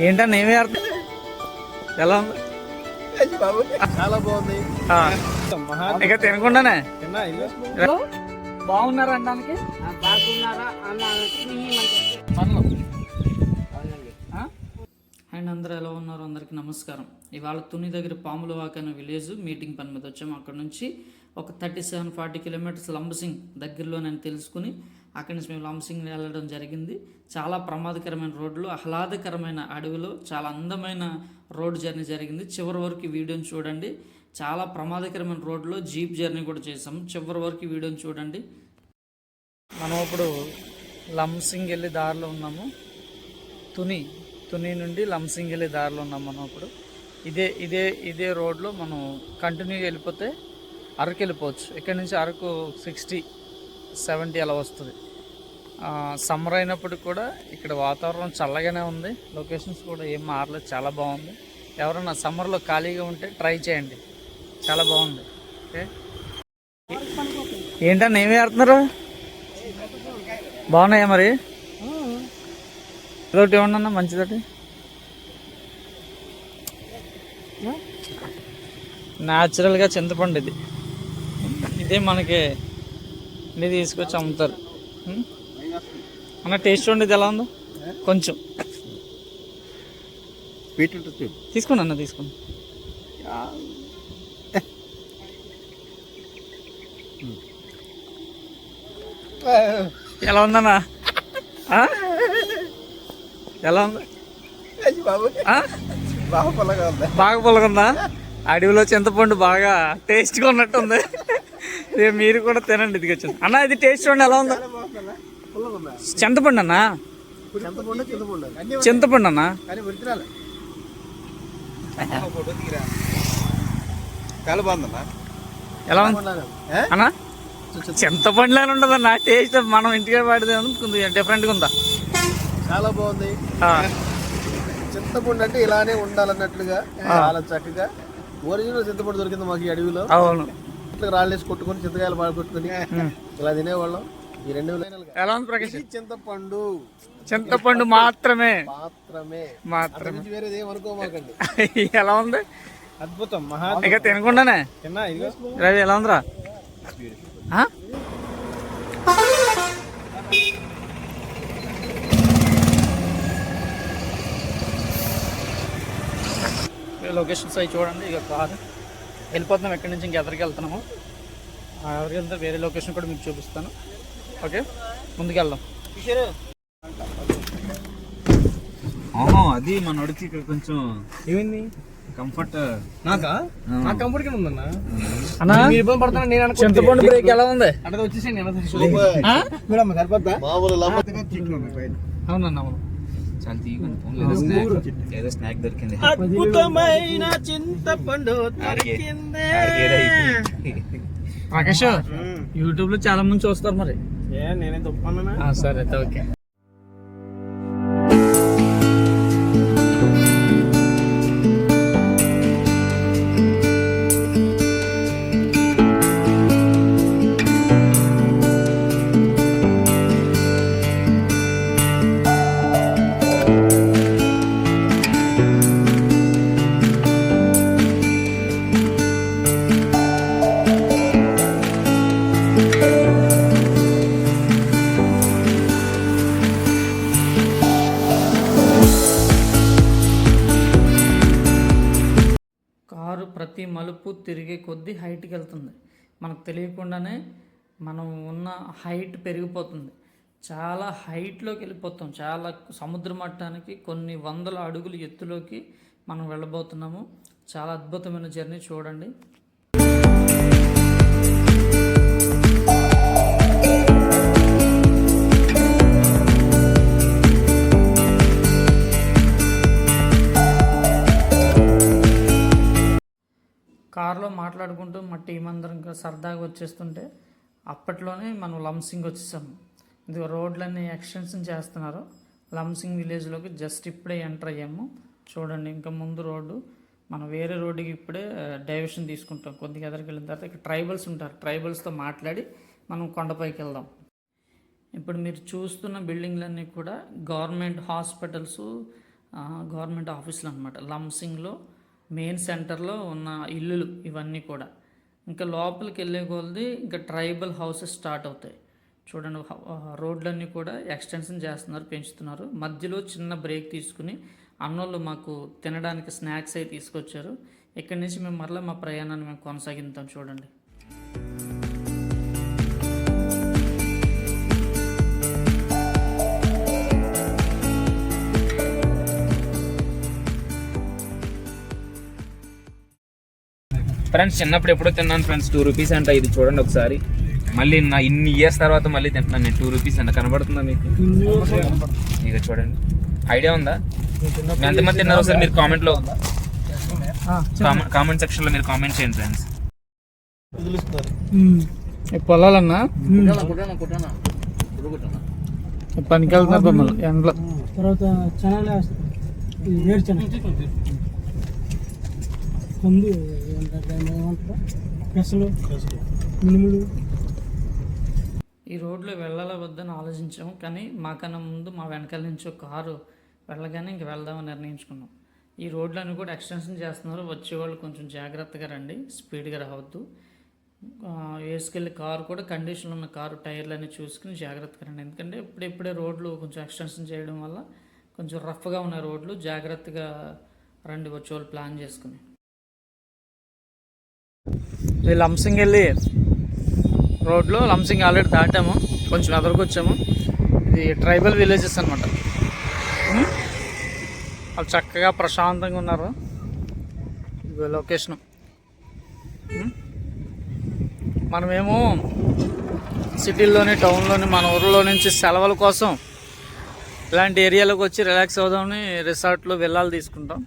ఏంటన్నా ఏమీ అర్థం ఎలా ఉంది? చాలా బాగుంది. ఇక తినకుండానే బాగున్నారా అనడానికి బాగున్నారా అన్నానికి అండ్ అందరూ ఎలా ఉన్నారు? అందరికీ నమస్కారం. ఇవాళ తుని దగ్గర పాములవాక అనే విలేజ్ మీటింగ్ పని మీద వచ్చాము. అక్కడ నుంచి ఒక 37-40 కిలోమీటర్స్ లంబసింగ్ దగ్గరలో నేను తెలుసుకుని అక్కడి నుంచి మేము లంబసింగ్ వెళ్ళడం జరిగింది. చాలా ప్రమాదకరమైన రోడ్లు, ఆహ్లాదకరమైన అడవిలో చాలా అందమైన రోడ్ జర్నీ జరిగింది. చివరి వరకు ఈ వీడియోని చూడండి. చాలా ప్రమాదకరమైన రోడ్లో జీప్ జర్నీ కూడా చేసాము. చివరి వరకు ఈ వీడియోని చూడండి. మనం ఇప్పుడు లంబసింగ్ వెళ్ళే దారిలో ఉన్నాము. తుని నుండి లంబసింగ్ వెళ్ళే దారిలో ఉన్నాం మనం ఇప్పుడు. ఇదే రోడ్లో మనం కంటిన్యూ వెళ్ళిపోతే అరకు వెళ్ళిపోవచ్చు. ఇక్కడి నుంచి అరకు 60-70 అలా వస్తుంది. సమ్మర్ అయినప్పటికి కూడా ఇక్కడ వాతావరణం చల్లగానే ఉంది. లొకేషన్స్ కూడా ఏం మారలేదు, చాలా బాగుంది. ఎవరైనా సమ్మర్లో ఖాళీగా ఉంటే ట్రై చేయండి, చాలా బాగుంది. ఓకే, ఏంటన్నా ఏమీ ఆడుతున్నారు? బాగున్నాయా మరి? ఇదొకటి ఏమన్నా మంచిదటి న్యాచురల్గా చింతపండు ఇదే మనకి ఇది తీసుకొచ్చి అమ్ముతారు. అన్న టేస్ట్ ఉండేది ఎలా ఉందో కొంచెం తీసుకోండి అన్న, తీసుకోండి. ఎలా ఉందన్నా? ఎలా ఉంది? బాగా పుల్లగుందా? అడవిలో చింతపండు బాగా టేస్ట్గా ఉన్నట్టుంది. మీరు కూడా తినండి. ఇది వచ్చింది అన్న, ఇది టేస్ట్ చూడండి ఎలా ఉందో. చింతపండు అన్నా, చింతపండు అన్నా. ఎలా ఉంది అన్నా? చింతపండులానే ఉండదన్నా టేస్ట్. మనం ఇంటికి వాడితే కొంచెం డిఫరెంట్గా ఉందా? చాలా బాగుంది. చింతపండు అంటే ఇలానే ఉండాలన్నట్లుగా చాలా చక్కగా ఒరిజినల్ చింతపండు దొరికింది మాకు ఈ అడవిలో. అవును, ఇట్లా రాళ్ళేసి కొట్టుకొని చింతకాయలు బాగా కొట్టుకొని ఇలా తినేవాళ్ళం. ఈ 2 ఎలా ఉంది ప్రకాష్? చింతపండు మాత్రమే వేరేది ఏమనుకోమాకండి. ఎలా ఉంది? అద్భుతం. ఇక తినకుండానే రవి ఎలా ఉందిరా? లొకేషన్స్ అవి చూడండి. ఇక కారు వెళ్ళిపోతున్నాం ఎక్కడి నుంచి, ఇంకెవరికి వెళ్తున్నాము. ఎవరికి వెళ్తే వేరే లొకేషన్ కూడా మీకు చూపిస్తాను. ఓకే, ముందుకెళ్దాం. అది మన అడికి ఇక్కడ కొంచెం ఏమైంది కంఫర్ట్. నాకా కంఫర్ట్ కింద ఉందన్నా. ఇబ్బంది పడుతున్నా నేను. చింతపండు బ్రేక్ ఎలా ఉంది? అక్కడ వచ్చేసేయండి. అవునన్నా, అవును. చాలా తీయగా ఏదో స్నాక్ దొరికింది. అద్భుతమైన చింతపండు ప్రకాష్, యూట్యూబ్ లో చాలా మంది చూస్తారు మరి. నేనే తప్పన్నా. సరే అయితే ఓకే. ప్రతి మలుపు తిరిగే కొద్దీ హైట్కి వెళ్తుంది. మనకు తెలియకుండానే మనం ఉన్న హైట్ పెరిగిపోతుంది. చాలా హైట్లోకి వెళ్ళిపోతాం. చాలా సముద్ర మట్టానికి కొన్ని వందల అడుగులు ఎత్తులోకి మనం వెళ్ళబోతున్నాము. చాలా అద్భుతమైన జర్నీ చూడండి. కారులో మాట్లాడుకుంటూ మా టీం అందరం సరదాగా వచ్చేస్తుంటే అప్పట్లోనే మనం లంబసింగ్ వచ్చేసాము. ఇది రోడ్లన్నీ ఎక్స్టెన్షన్ చేస్తున్నారు. లంబసింగ్ విలేజ్లోకి జస్ట్ ఇప్పుడే ఎంటర్ అయ్యాము. చూడండి, ఇంకా ముందు రోడ్డు మనం వేరే రోడ్డుకి ఇప్పుడే డైవర్షన్ తీసుకుంటాం. కొద్దిగా ఎదరికి వెళ్ళిన తర్వాత ఇక్కడ ట్రైబల్స్ ఉంటారు. ట్రైబల్స్తో మాట్లాడి మనం కొండపైకి వెళ్దాం. ఇప్పుడు మీరు చూస్తున్న బిల్డింగ్లన్నీ కూడా గవర్నమెంట్ హాస్పిటల్స్, గవర్నమెంట్ ఆఫీసులు అనమాట. లంసింగ్లో మెయిన్ సెంటర్లో ఉన్న ఇల్లులు ఇవన్నీ కూడా. ఇంకా లోపలికి వెళ్ళే కొలది ఇంకా ట్రైబల్ హౌసెస్ స్టార్ట్ అవుతాయి. చూడండి, రోడ్లన్నీ కూడా ఎక్స్టెన్షన్ చేస్తున్నారు, పెంచుతున్నారు. మధ్యలో చిన్న బ్రేక్ తీసుకుని అన్నోళ్ళు మాకు తినడానికి స్నాక్స్ అవి తీసుకొచ్చారు. ఇక్కడి నుంచి మేము మరలా మా ప్రయాణాన్ని మేము కొనసాగిద్దాం. చూడండి, ఫ్రెండ్స్ చిన్నప్పుడు ఎప్పుడో తిన్నాను ఫ్రెండ్స్, 2 రూపీస్ అంట. ఇది చూడండి ఒకసారి, మళ్ళీ నా ఇన్ని ఇయర్స్ తర్వాత మళ్ళీ తింటున్నాను నేను. 2 రూపీస్ అంట, కనబడుతుందా మీకు? ఇక చూడండి, ఐడియా ఉందా? ఎంతమంది తిన్నారు సార్ మీరు? కామెంట్ సెక్షన్లో మీరు కామెంట్ చేయండి ఫ్రెండ్స్. పొలాలన్నా పనికి వెళ్తున్నారు బొమ్మలు ఎండలో. తర్వాత చెనగలు వేరుచెనగ కంది పెసలు మినుములు. ఈ రోడ్లో వెళ్ళాలా వద్దని ఆలోచించాము, కానీ మాకన్నా ముందు మా వెనకాల నుంచి ఒక కారు వెళ్ళగానే ఇంక వెళ్దామని నిర్ణయించుకున్నాం. ఈ రోడ్లను కూడా ఎక్స్టెన్షన్ చేస్తున్నారు. వచ్చేవాళ్ళు కొంచెం జాగ్రత్తగా రండి, స్పీడ్గా రావద్దు. వేసుకెళ్ళి కారు కూడా కండిషన్లో ఉన్న కారు టైర్లన్నీ చూసుకుని జాగ్రత్తగా రండి. ఎందుకంటే ఇప్పుడే రోడ్లు కొంచెం ఎక్స్టెన్షన్ చేయడం వల్ల కొంచెం రఫ్గా ఉన్న రోడ్లు. జాగ్రత్తగా రండి వచ్చేవాళ్ళు ప్లాన్ చేసుకుని. ఇది లంసింగ్ వెళ్ళి రోడ్లో లంసింగ్ ఆల్రెడీ దాటాము, కొంచెం ఎదరికి వచ్చాము. ఇది ట్రైబల్ విలేజెస్ అనమాట. వాళ్ళు చక్కగా ప్రశాంతంగా ఉన్నారు. ఇది లొకేషను. మనమేమో సిటీల్లోని టౌన్లోని మన ఊర్లో నుంచి సెలవుల కోసం ఇలాంటి ఏరియాలోకి వచ్చి రిలాక్స్ అవుదామని రిసార్ట్లో విల్లాలు తీసుకుంటాం.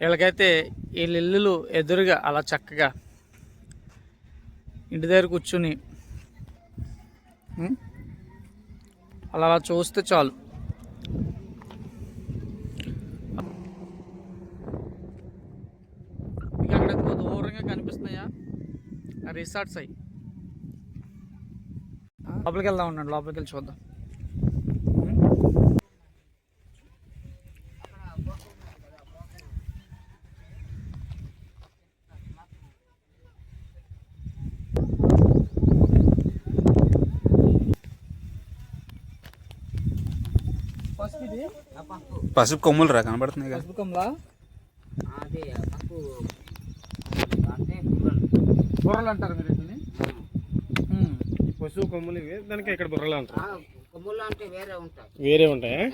వీళ్ళకైతే వీళ్ళ ఇల్లులు ఎదురుగా అలా చక్కగా ఇంటి దగ్గర కూర్చుని అలా చూస్తే చాలు. మీకు అక్కడ దూరంగా కనిపిస్తున్నాయా రిసార్ట్స్? అవి లోపలికి వెళ్దాం ఉండండి, లోపలికి వెళ్ళి చూద్దాం. పసుపు కొమ్ములు రా కనబడుతున్నాయి కదా. పసుపు కొమ్మలా అదే పప్పు అంటే బుర్రలు అంటారు మీరు వీటిని. పశువు కొమ్ములు ఇవి, దానికి ఇక్కడ బుర్రలు అంటారు. కొమ్ములు అంటే వేరే ఉంటాయా?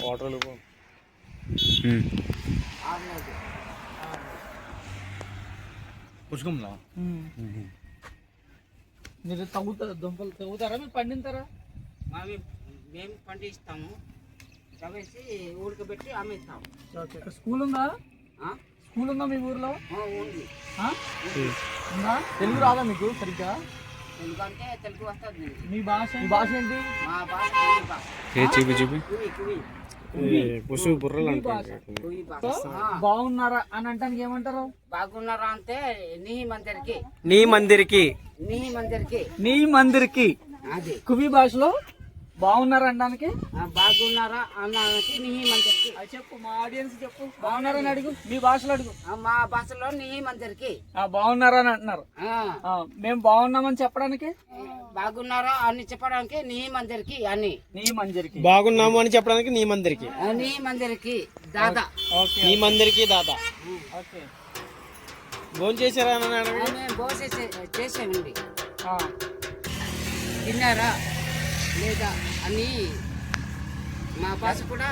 వాటర్లు పుష్కంలా మీరు దుంపలు తవ్వుతారా, మీరు పండింతారా? మేము పండిస్తాము, తవ్వేసి ఉడకబెట్టి అమ్మేస్తాము. స్కూల్ ఉందా? స్కూల్ ఉందా మీ ఊర్లో? ఉంది. ఉందా? తెలుగు రాదా మీకు సరిగ్గా? ఎందుకంటే తెలుగు వస్తుంది. మీ భాష ఏంటి? మా భాష చూపి పశువు బుర్రలు అంటారు. బాగున్నారా అని అంటానికి ఏమంటారు? బాగున్నారా అంటే నీ మందిరికి అది కువి భాషలో బాగున్నారా అనడానికి. బాగున్నారా అన్నానికి నీ మందిరికి. చెప్పు, మా ఆడియన్స్ చెప్పు. బాగున్నారని అడుగు, మీ భాషలో అడుగు. మా భాషలో నీ మందిరికి బాగున్నారా అని అంటున్నారు. మేము బాగున్నామని చెప్పడానికి బాగున్నారా అని చెప్పడానికి నీ మందిరికి అని. నీ మందిరికి బాగున్నాము అని చెప్పడానికి నీ మందిరికి. నీ మందిరికి దాదా. నీ మందిరికి దాదా. ఓకే, భోజనం చేశారా? మేము భోజనం చేసామండి. తిన్నారా లేదా అని మా భాష కూడా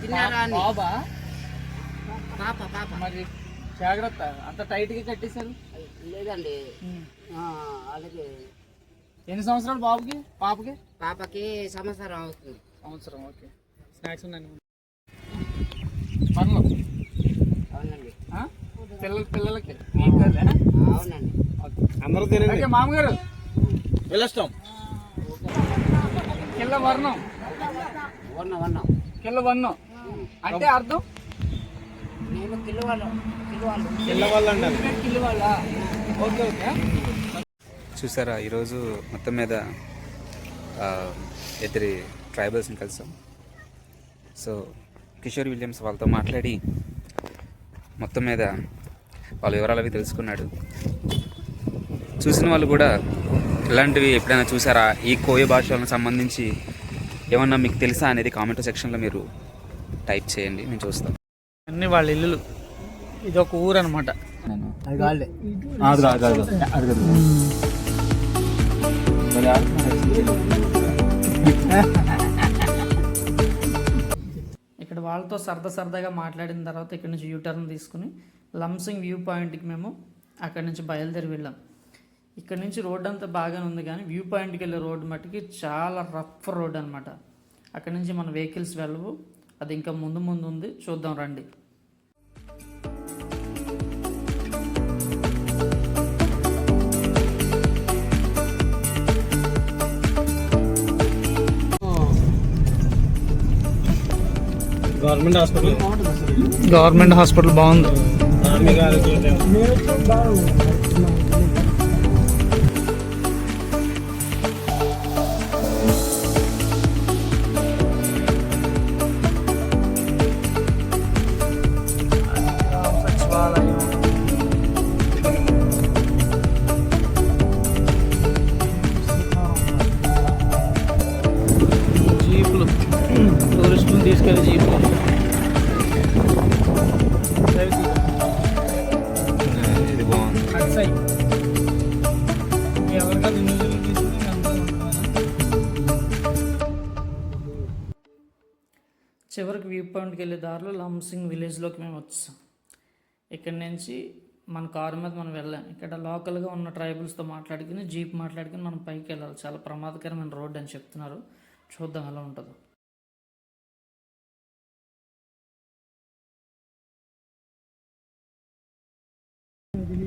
తిన్నారా అని. పాప మరి జాగ్రత్త, అంత టైట్ గా కట్టేశారు. లేదండి, అలాగే. ఎన్ని సంవత్సరాలు బాబుకి? పాపకి సంవత్సరం అవుతుంది. ఓకే, స్నాక్స్ ఉన్నాయండి పనులు. అవునండి, పిల్లలకి అవునండి. అందరూ తినండి. మామగారు వెళ్ళొస్తాం. కిల్ల వర్ణం అంటే అర్థం నేను కిల్లవాళ్ళు ఓకే ఓకే. చూసారా ఈరోజు మొత్తం మీద ఎదిరి ట్రైబల్స్ని కలిసాం. సో కిషోర్ విలియమ్స్ వాళ్ళతో మాట్లాడి మొత్తం మీద వాళ్ళ వివరాలు అవి తెలుసుకున్నాడు. చూసిన వాళ్ళు కూడా ఇలాంటివి ఎప్పుడైనా చూసారా, ఈ కోయ భాషలకు సంబంధించి ఏమన్నా మీకు తెలుసా అనేది కామెంట్ సెక్షన్లో మీరు టైప్ చేయండి, నేను చూస్తాను. అన్ని వాళ్ళ ఇల్లులు. ఇది ఒక ఊరు అనమాట. ఇక్కడ వాళ్ళతో సరదాగా మాట్లాడిన తర్వాత ఇక్కడ నుంచి యూటర్న్ తీసుకుని లంసింగ్ వ్యూ పాయింట్కి మేము అక్కడి నుంచి బయలుదేరి వెళ్ళాం. ఇక్కడ నుంచి రోడ్ అంతా బాగానే ఉంది, కానీ వ్యూ పాయింట్కి వెళ్ళే రోడ్ మట్టుకి చాలా రఫ్ రోడ్ అనమాట. అక్కడి నుంచి మన వెహికల్స్ వెళ్ళవు, అది ఇంకా ముందు ఉంది. చూద్దాం రండి. గవర్నమెంట్ హాస్పిటల్ బాగుంది. జీపులు, టూరిస్టులు తీసుకెళ్ళి జీపులు. ఇది బాగుంది. చివరికి వ్యూ పాయింట్కి వెళ్ళే దారిలో లంసింగ్ విలేజ్లోకి మేము వచ్చాం. ఇక్కడి నుంచి మన కారు మీద మనం వెళ్ళాం. ఇక్కడ లోకల్గా ఉన్న ట్రైబల్స్తో మాట్లాడుకుని జీప్ మాట్లాడుకుని మనం పైకి వెళ్ళాలి. చాలా ప్రమాదకరమైన రోడ్ అని చెప్తున్నారు. చూద్దాం ఎలా ఉంటుందో.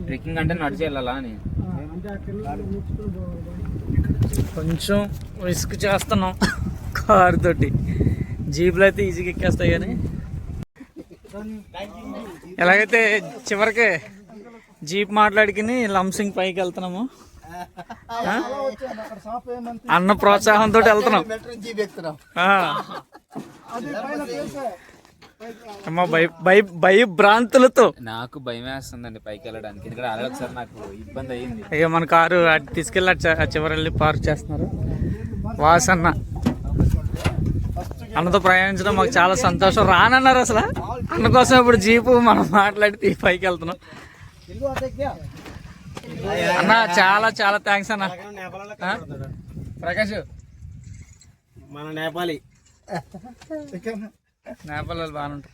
ట్రెక్కింగ్ అంటే నడిచి వెళ్ళాలా అని కొంచెం రిస్క్ చేస్తున్నాం కారు తోటి. జీపులు అయితే ఈజీగా ఎక్కేస్తాయి, కానీ ఎలాగైతే చివరికి జీప్ మాట్లాడుకుని లంసింగ్ పైకి వెళ్తున్నాము. అన్న ప్రోత్సాహంతో వెళ్తున్నాం. భయభ్రాంతులతో నాకు భయం వేస్తుందండి పైకి వెళ్ళడానికి, ఎందుకంటే అలా ఒకసారి నాకు ఇబ్బంది అయ్యింది. ఇక మన కారు అటు తీసుకెళ్ళి చివరి వెళ్ళి పార్క్ చేస్తున్నారు. వాసన్న అన్నతో ప్రయాణించడం మాకు చాలా సంతోషం. రానన్నారు అసలు. అన్న కోసం ఇప్పుడు జీపు మనం మాట్లాడి పైకి వెళ్తున్నాం. అన్న చాలా చాలా థ్యాంక్స్ అన్న. ప్రకాష్ మన నేపాలి నేపాల్ వాళ్ళు బాగుంటారు.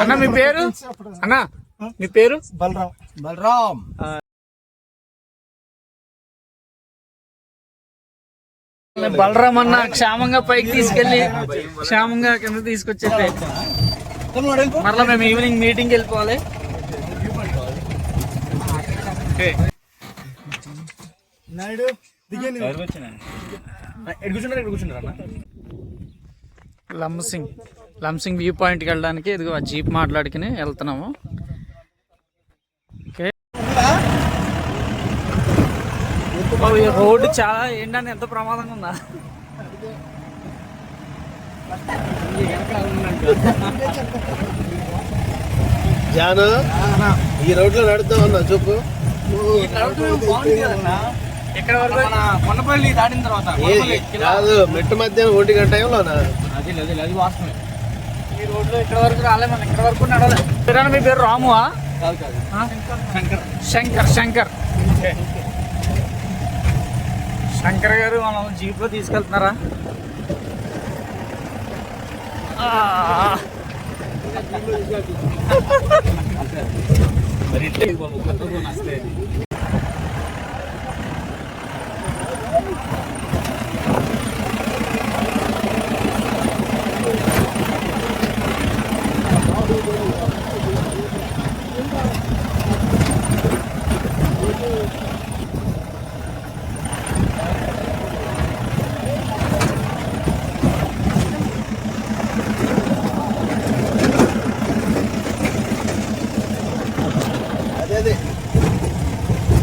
అన్న మీ పేరు? అన్న మీ పేరు? బలరాం. బలరాం అన్న క్షేమంగా పైకి తీసుకెళ్ళి క్షేమంగా కింద తీసుకొచ్చేది. మరలా మేము ఈవినింగ్ మీటింగ్కి వెళ్ళిపోవాలి. లంసింగ్ వ్యూ పాయింట్కి వెళ్ళడానికి ఇదిగో ఆ జీప్ మాట్లాడుకుని వెళ్తున్నాము. ఓకే, రోడ్డు చాలా ఏంటని ఎంత ప్రమాదంగా ఉందా. జాను ఈ రోడ్ లో నడుద్దాం అన్నా చెప్పు. ఎక్కడ వరకు? కొండపల్లి దాటిన తర్వాత కాదు, మెట్టు మధ్యాహ్నం 1 గంట టైంలోనా? అది వాస్తవం. ఈ రోడ్లో ఇక్కడ వరకు రాలే, మనం ఇక్కడ వరకు నడవలే. పేరు మీ పేరు రామువా? శంకర్. శంకర్ గారు మనం జీప్లో తీసుకెళ్తున్నారా?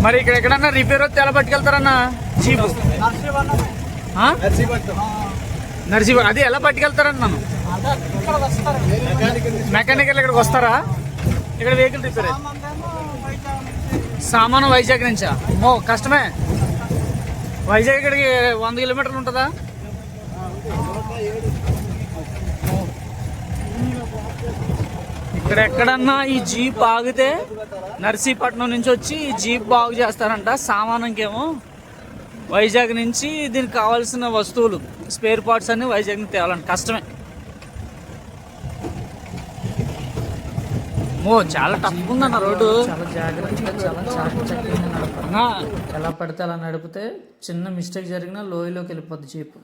మరి ఇక్కడ ఎక్కడన్నా రిపేర్ వస్తే ఎలా పట్టుకెళ్తారన్నా? జీప్ ఆ? నర్సీపట్నం నర్సీ అది ఎలా పట్టుకెళ్తారండి నన్ను మెకానికల్ ఇక్కడికి వస్తారా? ఇక్కడ వెహికల్ రిపేర్ సామాను వైజాగ్ నుంచా? ఓ కష్టమే. వైజాగ్ ఇక్కడికి 100 కిలోమీటర్లు ఉంటుందా? ఇక్కడ ఎక్కడన్నా ఈ జీప్ ఆగితే నర్సీపట్నం నుంచి వచ్చి ఈ జీప్ బాగు చేస్తారంట. సామానంకేమో వైజాగ్ నుంచి దీనికి కావాల్సిన వస్తువులు స్పేర్ పార్ట్స్ అన్ని వైజాగ్ నుంచి తేవాలంట. కష్టమే. ఓ చాలా టఫ్ ఉందన్న రోడ్డు. చాలా జాగ్రత్తగా చాలా చాకచక్యంగా నడపాలి. ఎలా పడితే అలా నడిపితే చిన్న మిస్టేక్ జరిగినా లోయలోకి వెళ్ళిపోద్ది జీప్.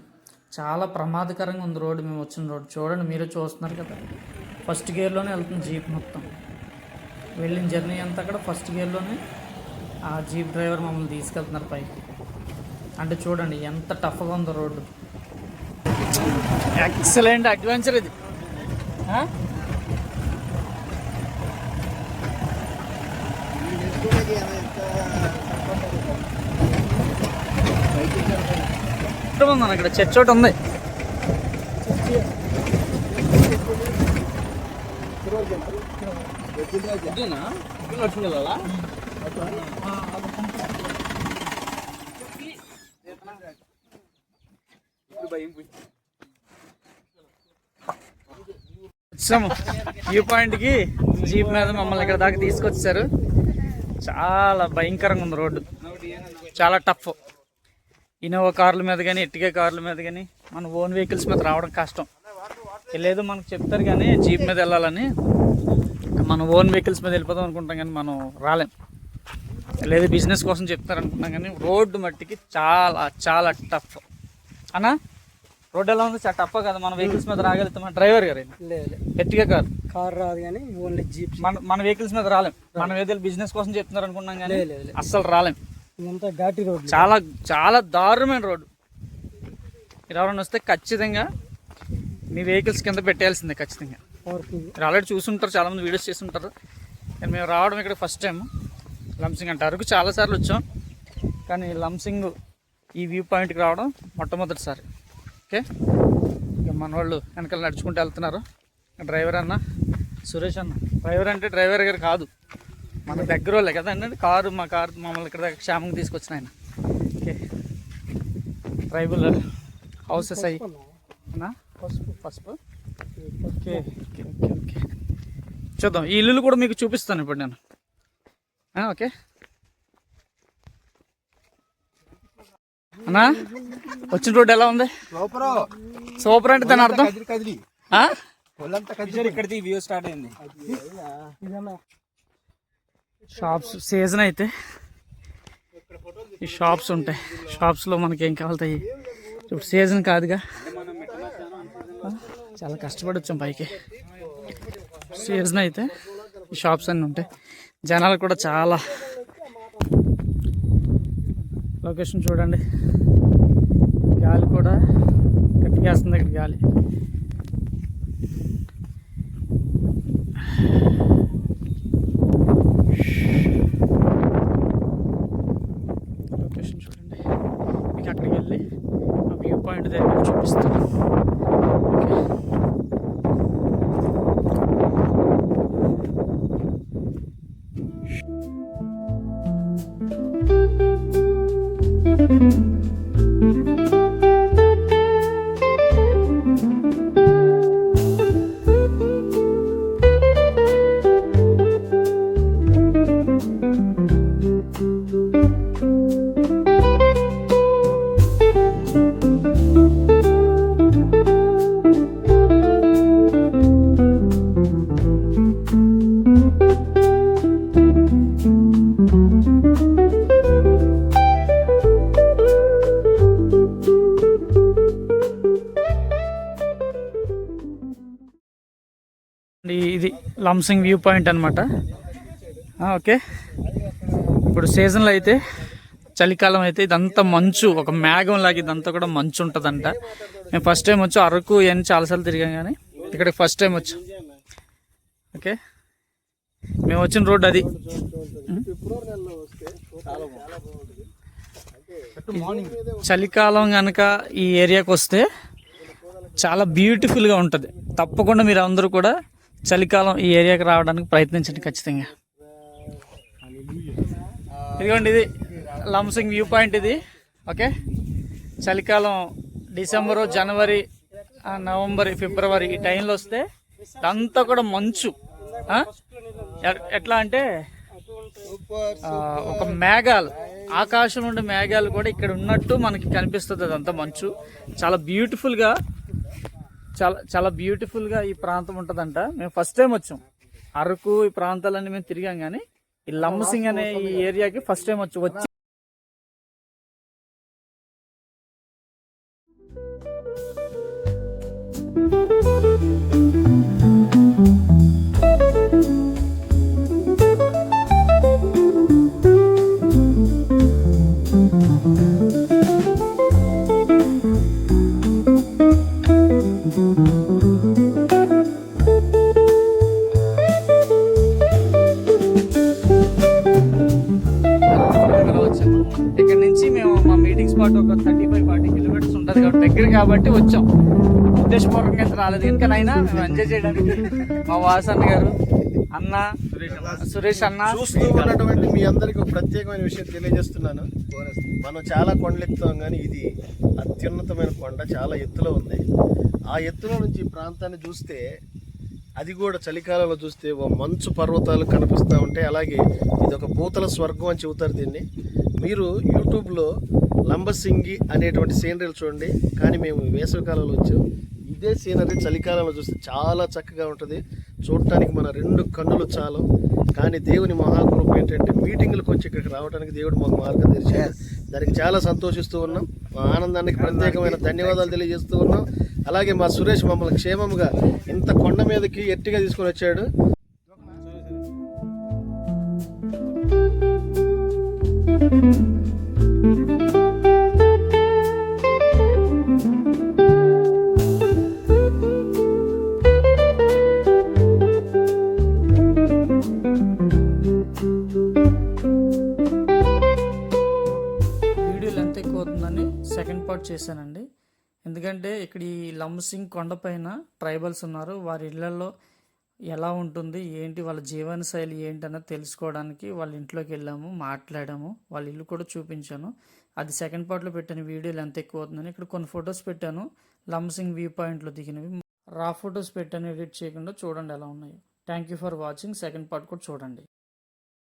చాలా ప్రమాదకరంగా ఉంది రోడ్డు. మేము వచ్చిన రోడ్డు చూడండి, మీరే చూస్తున్నారు కదా. ఫస్ట్ గేర్లోనే వెళ్తుంది జీప్ మొత్తం. వెళ్ళిన జర్నీ అంతా కూడా ఫస్ట్ గేర్లోనే ఆ జీప్ డ్రైవర్ మమ్మల్ని తీసుకెళ్తున్నారు పైకి. అంటే చూడండి ఎంత టఫ్గా ఉందో రోడ్డు. ఎక్సలెంట్ అడ్వెంచర్ ఇది. ఉందన్న ఇక్కడ చర్చ్ ఒకటి ఉంది. వచ్చాము వ్యూ పాయింట్కి. జీప్ మీద మమ్మల్ని ఇక్కడ దాకా తీసుకొచ్చారు. చాలా భయంకరంగా ఉంది రోడ్డు, చాలా టఫ్. ఇన్నోవా కార్ల మీద కానీ ఎట్టిగా కార్ల మీద కానీ మన ఓన్ వెహికల్స్ మీద రావడం కష్టం. లేదు మనకు చెప్తారు కానీ జీప్ మీద వెళ్ళాలని, మన ఓన్ వెహికల్స్ మీద వెళ్ళిపోదాం అనుకుంటాం కానీ మనం రాలేం. లేదు బిజినెస్ కోసం చెప్తారు అనుకుంటాం కానీ రోడ్డు మట్టికి చాలా చాలా టఫ్. అన్నా రోడ్డు ఎలా ఉంది? చాలా టఫ్ కదా. మన వెహికల్స్ మీద రాగలుగుతాం. డ్రైవర్ గారు ఎట్టిగా కార్ రాదు కానీ ఓన్లీ జీప్. మన వెహికల్స్ మీద రాలేం. మనం ఏదైనా బిజినెస్ కోసం చెప్తున్నారు అనుకున్నాం కానీ అస్సలు రాలేం. ఇదంతా ఘాటి రోడ్, చాలా చాలా దారుణమైన రోడ్డు. మీరు ఎవరైనా వస్తే ఖచ్చితంగా మీ వెహికల్స్ కింద పెట్టేయాల్సిందే ఖచ్చితంగా. మీరు ఆల్రెడీ చూసుంటారు, చాలామంది వీడియోస్ చేస్తుంటారు. కానీ మేము రావడం ఇక్కడ ఫస్ట్ టైం. లంసింగ్ అంటే అరకు చాలాసార్లు వచ్చాం కానీ లంసింగ్ ఈ వ్యూ పాయింట్కి రావడం మొట్టమొదటిసారి. ఓకే, ఇక మన వాళ్ళు వెనకాల నడుచుకుంటూ వెళ్తున్నారు. డ్రైవర్ అన్న సురేష్ అన్న. డ్రైవర్ అంటే డ్రైవర్ గారు కాదు, మన దగ్గర వాళ్ళే కదా అండి. మా కారు మమ్మల్ని ఇక్కడ దగ్గర క్షేమంగా తీసుకొచ్చిన ఆయన. ఓకే, ట్రైబల్ హౌసెస్ అయ్యి పసుపు. ఓకే ఓకే ఓకే ఓకే, చూద్దాం. ఈ ఇల్లులు కూడా మీకు చూపిస్తాను ఇప్పుడు నేను. ఓకే అన్నా, వచ్చిన రోడ్డు ఎలా ఉంది? సూపర్ అంటే దాని అర్థం ఇక్కడ వ్యూ స్టార్ట్ అయింది. షాప్స్ సీజన్ అయితే ఈ షాప్స్ ఉంటాయి. షాప్స్లో మనకి ఏం కావాలతాయి. ఇప్పుడు సీజన్ కాదుగా, చాలా కష్టపడి వచ్చాం పైకి. సీజన్ అయితే ఈ షాప్స్ అన్నీ ఉంటాయి. జనాలు కూడా చాలా. లొకేషన్ చూడండి, గాలి కూడా గట్టిగా వస్తుంది ఇక్కడ గాలి. లొకేషన్ చూడండి, మీకు అక్కడికి వెళ్ళి ఆ వ్యూ పాయింట్ దగ్గర చూపిస్తాను. ఓకే, ఇది లంసింగ్ వ్యూ పాయింట్ అనమాట. ఓకే, ఇప్పుడు సీజన్లో అయితే చలికాలం అయితే ఇదంతా మంచు, ఒక మేఘం లాగా ఇదంతా కూడా మంచు ఉంటుందంట. మేము ఫస్ట్ టైం వచ్చాం. అరకు ఇవన్నీ చాలాసార్లు తిరిగాం కానీ ఇక్కడికి ఫస్ట్ టైం వచ్చాం. ఓకే, మేము వచ్చిన రోడ్డు అది. చలికాలం కనుక ఈ ఏరియాకి వస్తే చాలా బ్యూటిఫుల్గా ఉంటుంది. తప్పకుండా మీరు అందరూ కూడా చలికాలం ఈ ఏరియాకి రావడానికి ప్రయత్నించండి ఖచ్చితంగా. ఇదిగోండి, ఇది లంసింగ్ వ్యూ పాయింట్ ఇది. ఓకే, చలికాలం డిసెంబరు, జనవరి, నవంబర్, ఫిబ్రవరి ఈ టైంలో వస్తే అంతా కూడా మంచు. ఎట్లా అంటే ఒక మేఘాలు, ఆకాశం నుండి మేఘాలు కూడా ఇక్కడ ఉన్నట్టు మనకి కనిపిస్తుంది. అదంతా మంచు. చాలా బ్యూటిఫుల్గా, చాలా చాలా బ్యూటిఫుల్గా ఈ ప్రాంతం ఉంటుందంట. మేము ఫస్ట్ టైం వచ్చాం అరకు, ఈ ప్రాంతాలన్నీ మేము తిరిగాం, కానీ ఈ లంసింగ్ అనే ఈ ఏరియాకి ఫస్ట్ టైం వచ్చి ఇక్కడ నుంచి మేము మా మీటింగ్ స్పాట్ ఒక 35-40 కిలోమీటర్స్ ఉంటుంది కాబట్టి దగ్గర కాబట్టి వచ్చాం. ఉద్దేశపూర్వకంగా అయితే రాలేదు, ఎందుకనైనా మేము ఎంజాయ్ చేయడానికి మా వాసన్న గారు, అన్న సురేష్ అన్న చూస్తూ ఉన్నటువంటి మీ అందరికి ఒక ప్రత్యేకమైన విషయం తెలియజేస్తున్నాను. మనం చాలా కొండలు ఎక్కుతాం, కానీ ఇది అత్యున్నతమైన కొండ, చాలా ఎత్తులో ఉంది. ఆ ఎత్తులో నుంచి ఈ ప్రాంతాన్ని చూస్తే, అది కూడా చలికాలంలో చూస్తే ఓ మంచు పర్వతాలు కనిపిస్తూ ఉంటాయి. అలాగే ఇది ఒక భూతల స్వర్గం అని చెబుతారు దీన్ని. మీరు యూట్యూబ్లో లంబసింగి అనేటువంటి సీనరీలు చూడండి. కానీ మేము వేసవికాలంలో వచ్చాం. ఇదే సీనరీ చలికాలంలో చూస్తే చాలా చక్కగా ఉంటుంది. చూడటానికి మన 2 కన్నులు చాలు. కానీ దేవుని మహాకృప ఏంటంటే మీటింగ్లకు వచ్చి ఇక్కడికి రావడానికి దేవుడు మాకు మార్గం తెరిచాడు. దానికి చాలా సంతోషిస్తూ ఉన్నాం. మా ఆనందానికి ప్రత్యేకమైన ధన్యవాదాలు తెలియజేస్తూ ఉన్నాం. అలాగే మా సురేష్ మమ్మల్ని క్షేమంగా ఇంత కొండ మీదకి ఎట్టిగా తీసుకొని వచ్చాడు. వీడియో లెంత్ ఎక్కువ అవుతుందని సెకండ్ పార్ట్ చేశానండి. ఎందుకంటే ఇక్కడ ఈ లంసింగ్ కొండపైన ట్రైబల్స్ ఉన్నారు. వారి ఇళ్లలో ఎలా ఉంటుంది, ఏంటి వాళ్ళ జీవన శైలి ఏంటి అన్నది తెలుసుకోవడానికి వాళ్ళ ఇంట్లోకి వెళ్ళాము, మాట్లాడాము, వాళ్ళ ఇల్లు కూడా చూపించాను. అది సెకండ్ పార్ట్లో పెట్టాను. వీడియో లెంత్ ఎక్కువ అవుతుందని ఇక్కడ కొన్ని ఫొటోస్ పెట్టాను, లంసింగ్ వ్యూ పాయింట్లో దిగినవి. రా ఫొటోస్ పెట్టాను, ఎడిట్ చేయకుండా. చూడండి ఎలా ఉన్నాయో. Thank you for watching. Second part కూడా చూడండి.